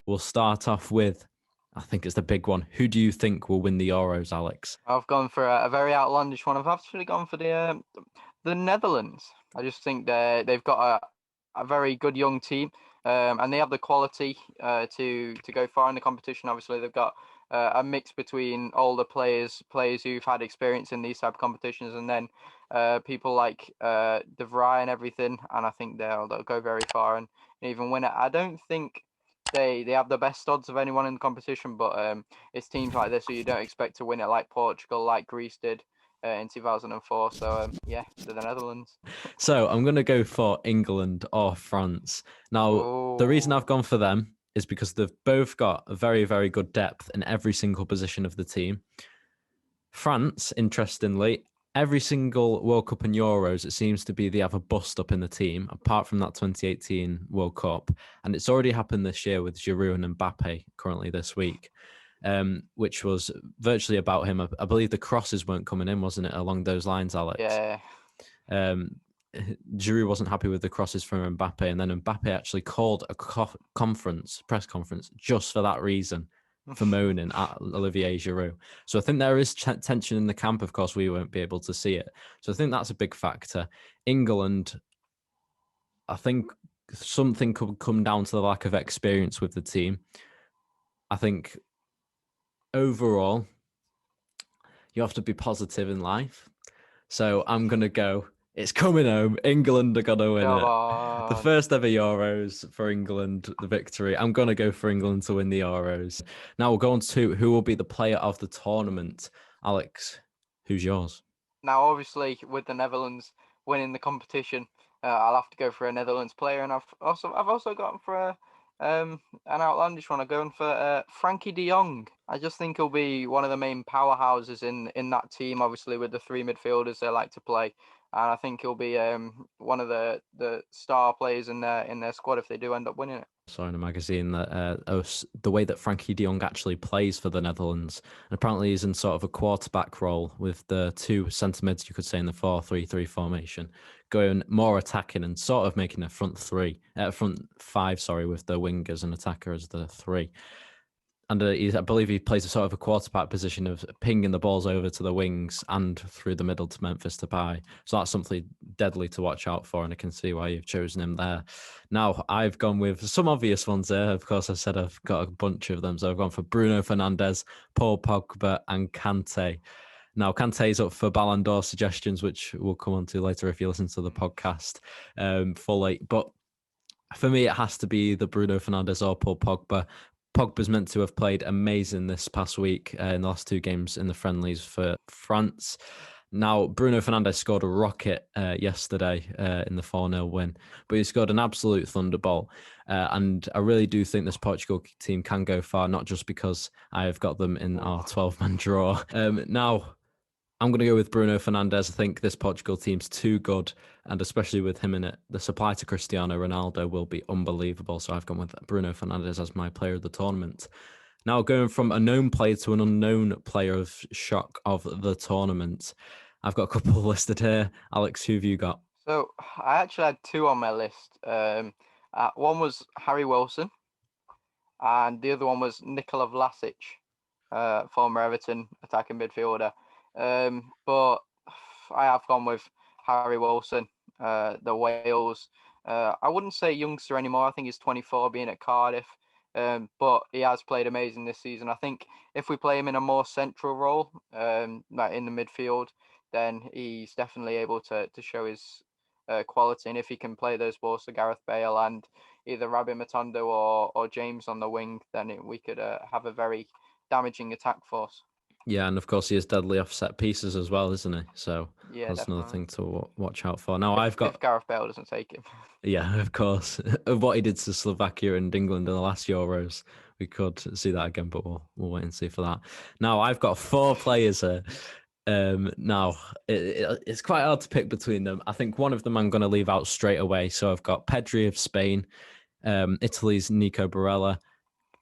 we'll start off with, I think it's the big one. Who do you think will win the Euros, Alex? I've gone for a very outlandish one. I've actually gone for the Netherlands. I just think they've got a very good young team, and they have the quality to go far in the competition. Obviously, they've got a mix between older players who've had experience in these type of competitions, and then people like De Vrij and everything. And I think they'll go very far and even win it. I don't think they have the best odds of anyone in the competition, but it's teams like this who you don't expect to win it, like Portugal, like Greece did in 2004. So yeah, they're the Netherlands. So I'm going to go for England or France. Now, the reason I've Oh, gone for them is because they've both got a very, very good depth in every single position of the team. France, interestingly, every single World Cup and Euros, it seems to be they have a bust up in the team, apart from that 2018 World Cup. And it's already happened this year with Giroud and Mbappe currently this week, which was virtually about him. I believe the crosses weren't coming in, wasn't it, along those lines, Alex? yeah. Giroud wasn't happy with the crosses from Mbappe, and then Mbappe actually called a press conference just for that reason, for moaning at Olivier Giroud. So I think there is tension in the camp. Of course, we won't be able to see it. So I think that's a big factor. England, I think something could come down to the lack of experience with the team. I think overall, you have to be positive in life. So I'm going to go, it's coming home. England are going to win Come it. on. The first ever Euros for England, the victory. I'm going to go for England to win the Euros. Now we'll go on to who will be the player of the tournament. Alex, who's yours? Now, obviously, with the Netherlands winning the competition, I'll have to go for a Netherlands player, and I've also gone for an outlandish one. I'm going for Frankie De Jong. I just think he'll be one of the main powerhouses in that team. Obviously, with the three midfielders they like to play, and I think he'll be one of the star players in their squad if they do end up winning it. Saw in a magazine that the way that Frankie de Jong actually plays for the Netherlands, and apparently he's in sort of a quarterback role with the two centre mids, you could say, in the 4-3-3 formation, going more attacking and sort of making a front five, with the wingers and attacker as the three. And I believe he plays a sort of a quarterback position of pinging the balls over to the wings and through the middle to Memphis Depay. So that's something deadly to watch out for, and I can see why you've chosen him there. Now, I've gone with some obvious ones there. Of course, I said I've got a bunch of them. So I've gone for Bruno Fernandes, Paul Pogba, and Kante. Now, Kante's up for Ballon d'Or suggestions, which we'll come on to later if you listen to the podcast fully. But for me, it has to be the Bruno Fernandes or Paul Pogba. Pogba's meant to have played amazing this past week in the last two games in the friendlies for France. Now, Bruno Fernandes scored a rocket yesterday in the 4-0 win, but he scored an absolute thunderbolt. And I really do think this Portugal team can go far, not just because I have got them in our 12-man draw. Now, I'm going to go with Bruno Fernandes. I think this Portugal team's too good, and especially with him in it, the supply to Cristiano Ronaldo will be unbelievable. So I've gone with Bruno Fernandes as my player of the tournament. Now, going from a known player to an unknown player of shock of the tournament, I've got a couple listed here. Alex, who have you got? So I actually had two on my list. One was Harry Wilson, and the other one was Nikola Vlasic, former Everton attacking midfielder. But I have gone with Harry Wilson, the Wales. I wouldn't say youngster anymore. I think he's 24, being at Cardiff. But he has played amazing this season. I think if we play him in a more central role, like in the midfield, then he's definitely able to show his quality. And if he can play those balls to Gareth Bale and either Rabbi Matondo or James on the wing, then we could have a very damaging attack force. Yeah, and of course he is deadly off set pieces as well, isn't he? So Yeah, that's definitely. another thing to watch out for. Now, If Gareth Bale doesn't take him. Yeah, of course. Of what he did to Slovakia and England in the last Euros, we could see that again, but we'll wait and see for that. Now, I've got four players here. Now, it's quite hard to pick between them. I think one of them I'm going to leave out straight away. So I've got Pedri of Spain, Italy's Nico Bareille,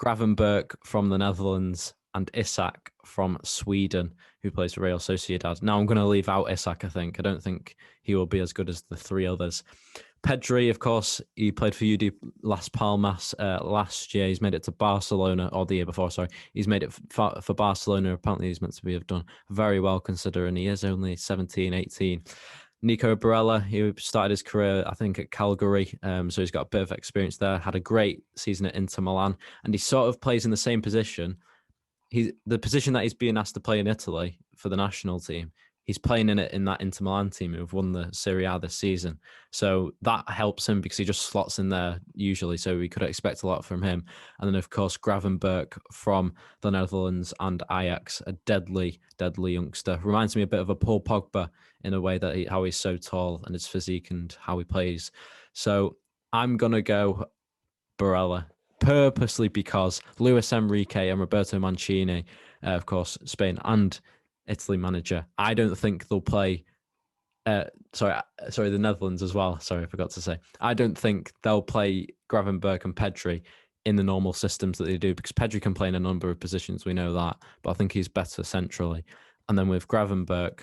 Gravenberch from the Netherlands, and Isak from Sweden, who plays for Real Sociedad. Now I'm going to leave out Isak, I think. I don't think he will be as good as the three others. Pedri, of course, he played for UD Las Palmas last year. He's made it to Barcelona, or the year before, sorry. He's made it for Barcelona. Apparently, he's meant to have done very well considering he is only 17, 18. Nico Bareille, he started his career, I think, at Calgary. So he's got a bit of experience there. Had a great season at Inter Milan. And he sort of plays in the same position. The position that he's being asked to play in Italy for the national team, he's playing in it in that Inter Milan team who've won the Serie A this season. So that helps him because he just slots in there usually. So we could expect a lot from him. And then, of course, Gravenberch from the Netherlands and Ajax, a deadly, deadly youngster. Reminds me a bit of a Paul Pogba in a way that how he's so tall and his physique and how he plays. So I'm going to go Barella purposely because Luis Enrique and Roberto Mancini, of course, Spain and Italy manager. I don't think they'll play. Sorry, the Netherlands as well. Sorry, I forgot to say. I don't think they'll play Gravenberch and Pedri in the normal systems that they do because Pedri can play in a number of positions. We know that, but I think he's better centrally. And then with Gravenberch,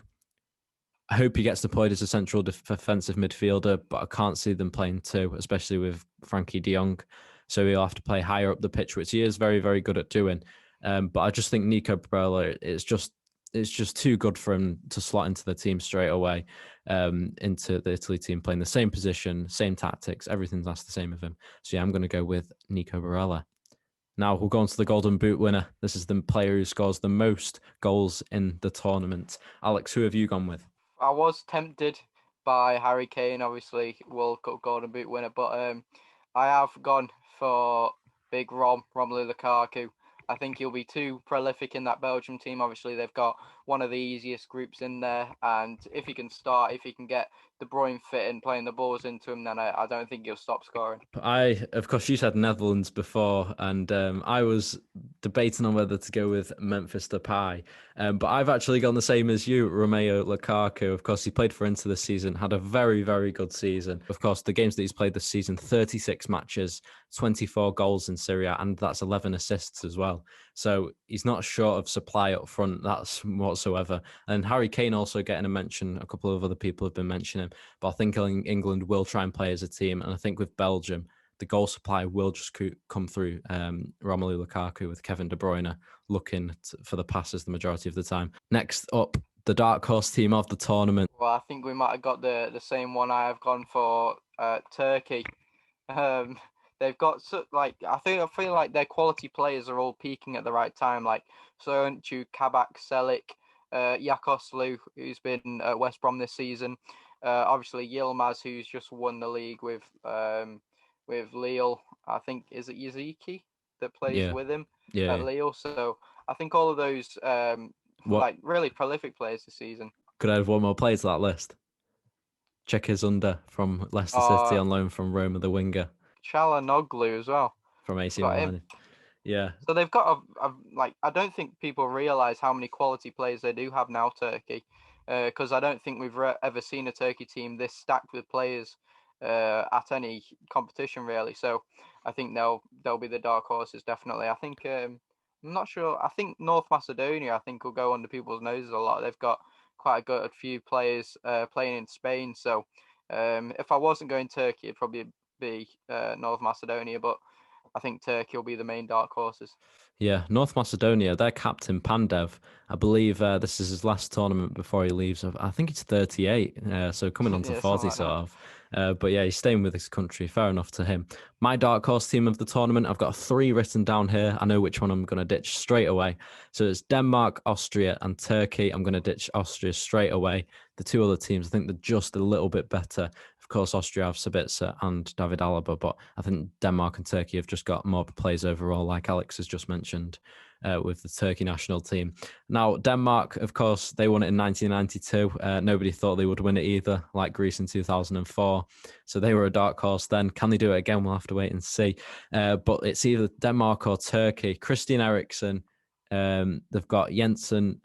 I hope he gets deployed as a central defensive midfielder, but I can't see them playing two, especially with Frankie de Jong. So he'll have to play higher up the pitch, which he is very, very good at doing. But I just think Nico Bareille is just too good for him to slot into the team straight away, into the Italy team, playing the same position, same tactics, everything's that's the same of him. So yeah, I'm going to go with Nico Bareille. Now we'll go on to the Golden Boot winner. This is the player who scores the most goals in the tournament. Alex, who have you gone with? I was tempted by Harry Kane, obviously World Cup Golden Boot winner, but I have gone for Big Romelu Lukaku. I think he'll be too prolific in that Belgium team. Obviously, they've got one of the easiest groups in there, and if he can get De Bruyne fit and playing the balls into him, then I don't think he'll stop scoring. Of course, you said Netherlands before, and I was debating on whether to go with Memphis Depay, but I've actually gone the same as you, Romelu Lukaku. Of course, he played for Inter this season, had a very, very good season. Of course, the games that he's played this season, 36 matches, 24 goals in Serie A, and that's 11 assists as well. So he's not short of supply up front, that's whatsoever. And Harry Kane also getting a mention. A couple of other people have been mentioning him. But I think England will try and play as a team. And I think with Belgium, the goal supply will just come through Romelu Lukaku with Kevin De Bruyne looking for the passes the majority of the time. Next up, the dark horse team of the tournament. Well, I think we might have got the same one. I have gone for Turkey. They've got I feel like their quality players are all peaking at the right time. Like Soyuncu, Kabak, Selik, Yakoslu, who's been at West Brom this season. Obviously Yilmaz, who's just won the league with Lille. I think is it Yaziki that plays with him at Lille. So I think all of those really prolific players this season. Could I have one more player to that list? Checkers under from Leicester City on loan from Roma, the winger. Çalhanoğlu as well from AC Milan. Yeah. So they've got I don't think people realise how many quality players they do have now, Turkey, because I don't think we've ever seen a Turkey team this stacked with players at any competition really. So I think they'll be the dark horses definitely. I think I'm not sure. I think North Macedonia will go under people's noses a lot. They've got quite a good few players playing in Spain. So if I wasn't going Turkey, it'd probably be North Macedonia, but I think Turkey will be the main dark horses. Yeah, North Macedonia, their captain Pandev, I believe this is his last tournament before he leaves. I think he's 38, so coming on to 40 sort of. But yeah, he's staying with his country. Fair enough to him. My dark horse team of the tournament, I've got 3 written down here. I know which one I'm going to ditch straight away. So it's Denmark, Austria, and Turkey. I'm going to ditch Austria straight away. The 2 other teams, I think they're just a little bit better. Of course, Austria have Sabitzer and David Alaba, but I think Denmark and Turkey have just got more players overall, like Alex has just mentioned, with the Turkey national team. Now, Denmark, of course, they won it in 1992. Nobody thought they would win it either, like Greece in 2004. So they were a dark horse then. Can they do it again? We'll have to wait and see. But it's either Denmark or Turkey. Christian Eriksen, they've got Jensen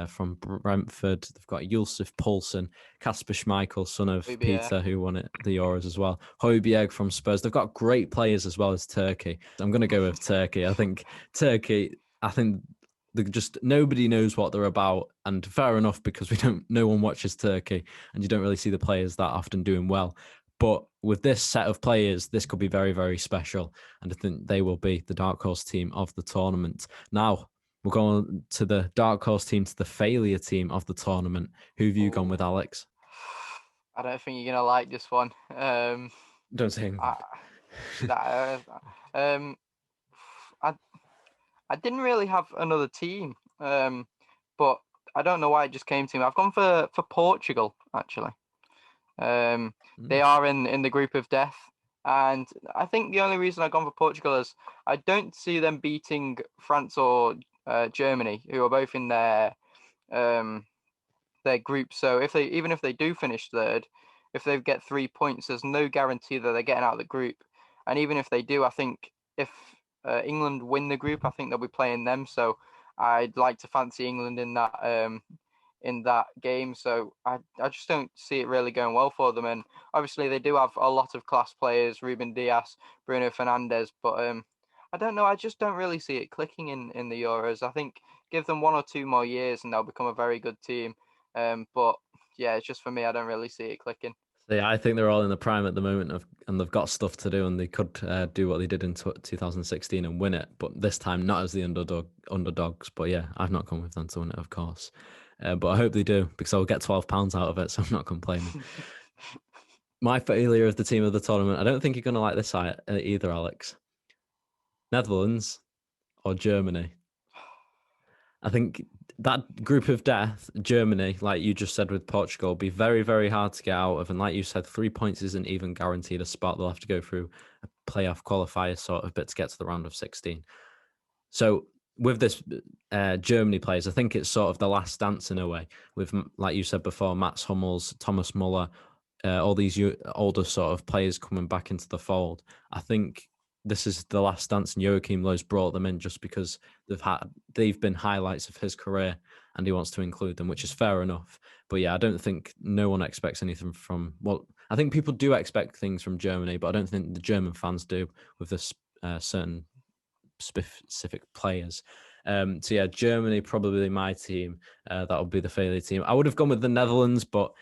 from Brentford. They've got Yusuf Poulsen, Kasper Schmeichel, son of Peter, who won it the Euros as well. Højbjerg from Spurs. They've got great players as well as Turkey. I'm going to go with Turkey. I think just nobody knows what they're about, and fair enough, because no one watches Turkey, and you don't really see the players that often doing well. But with this set of players, this could be very, very special, and I think they will be the dark horse team of the tournament. Now we're going to the dark horse team, to the failure team of the tournament. Who have you gone with, Alex? I don't think you're gonna like this one. Don't say. I didn't really have another team, but I don't know why it just came to me. I've gone for Portugal, actually. They are in the group of death, and I think the only reason I've gone for Portugal is I don't see them beating France or Germany, who are both in their group. So even if they do finish third, if they get 3 points, there's no guarantee that they're getting out of the group. And even if they do, I think if England win the group, I think they'll be playing them. So I'd like to fancy England in that game. So I just don't see it really going well for them. And obviously they do have a lot of class players, Ruben Dias, Bruno Fernandes, but I don't know. I just don't really see it clicking in the Euros. I think give them 1 or 2 more years and they'll become a very good team. But yeah, it's just for me, I don't really see it clicking. So yeah, I think they're all in the prime at the moment, and they've got stuff to do, and they could do what they did in 2016 and win it, but this time not as the underdogs. But yeah, I've not come with them to win it, of course. But I hope they do, because I'll get £12 out of it, so I'm not complaining. My failure of the team of the tournament, I don't think you're going to like this either, Alex. Netherlands or Germany? I think that group of death, Germany, like you just said with Portugal, will be very, very hard to get out of. And like you said, 3 points isn't even guaranteed a spot. They'll have to go through a playoff qualifier sort of bit to get to the round of 16. So with this Germany players, I think it's sort of the last dance in a way. With, like you said before, Mats Hummels, Thomas Muller, all these older sort of players coming back into the fold. I think this is the last dance, and Joachim Löw's brought them in just because they've been highlights of his career, and he wants to include them, which is fair enough. But yeah, I don't think no one expects anything from. Well, I think people do expect things from Germany, but I don't think the German fans do with this certain specific players. So yeah, Germany probably my team. That would be the failure team. I would have gone with the Netherlands, but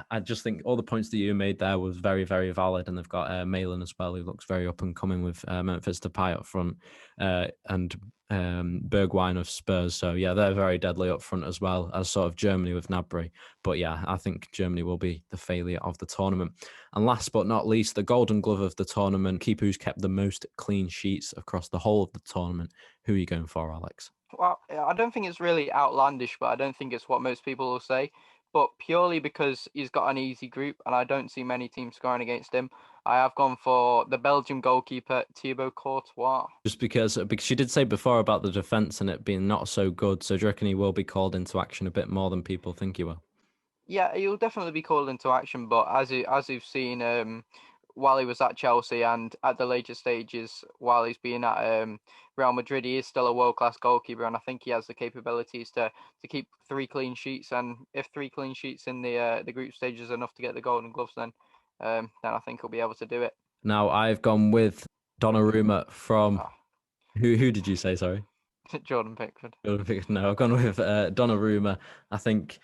I just think all the points that you made there was very, very valid, and they've got Malin as well, who looks very up and coming with Memphis Depay up front, and Bergwijn of Spurs. So yeah, they're very deadly up front as well as sort of Germany with Gnabry. But yeah, I think Germany will be the failure of the tournament. And last but not least, the Golden Glove of the tournament, keeper who's kept the most clean sheets across the whole of the tournament. Who are you going for, Alex? Well, I don't think it's really outlandish, but I don't think it's what most people will say. But purely because he's got an easy group and I don't see many teams scoring against him, I have gone for the Belgian goalkeeper, Thibaut Courtois. Just because you did say before about the defence and it being not so good, so do you reckon he will be called into action a bit more than people think he will? Yeah, he'll definitely be called into action, but as you've seen, while he was at Chelsea and at the later stages, while he's been at Real Madrid, he is still a world-class goalkeeper, and I think he has the capabilities to keep 3 clean sheets. And if 3 clean sheets in the group stage is enough to get the Golden Gloves, then I think he'll be able to do it. Now I've gone with Donnarumma from who did you say? Sorry, Jordan Pickford. No, I've gone with Donnarumma. I think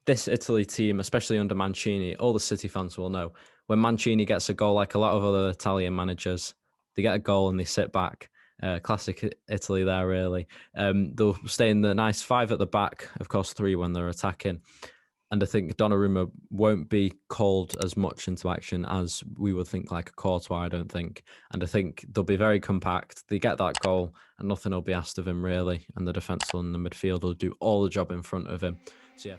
this Italy team, especially under Mancini, all the City fans will know when Mancini gets a goal, like a lot of other Italian managers, they get a goal and they sit back. Classic Italy there, really. They'll stay in the nice 5 at the back, of course, 3 when they're attacking. And I think Donnarumma won't be called as much into action as we would think, like a Courtois, I don't think. And I think they'll be very compact. They get that goal and nothing will be asked of him, really. And the defence and the midfield will do all the job in front of him. So yeah.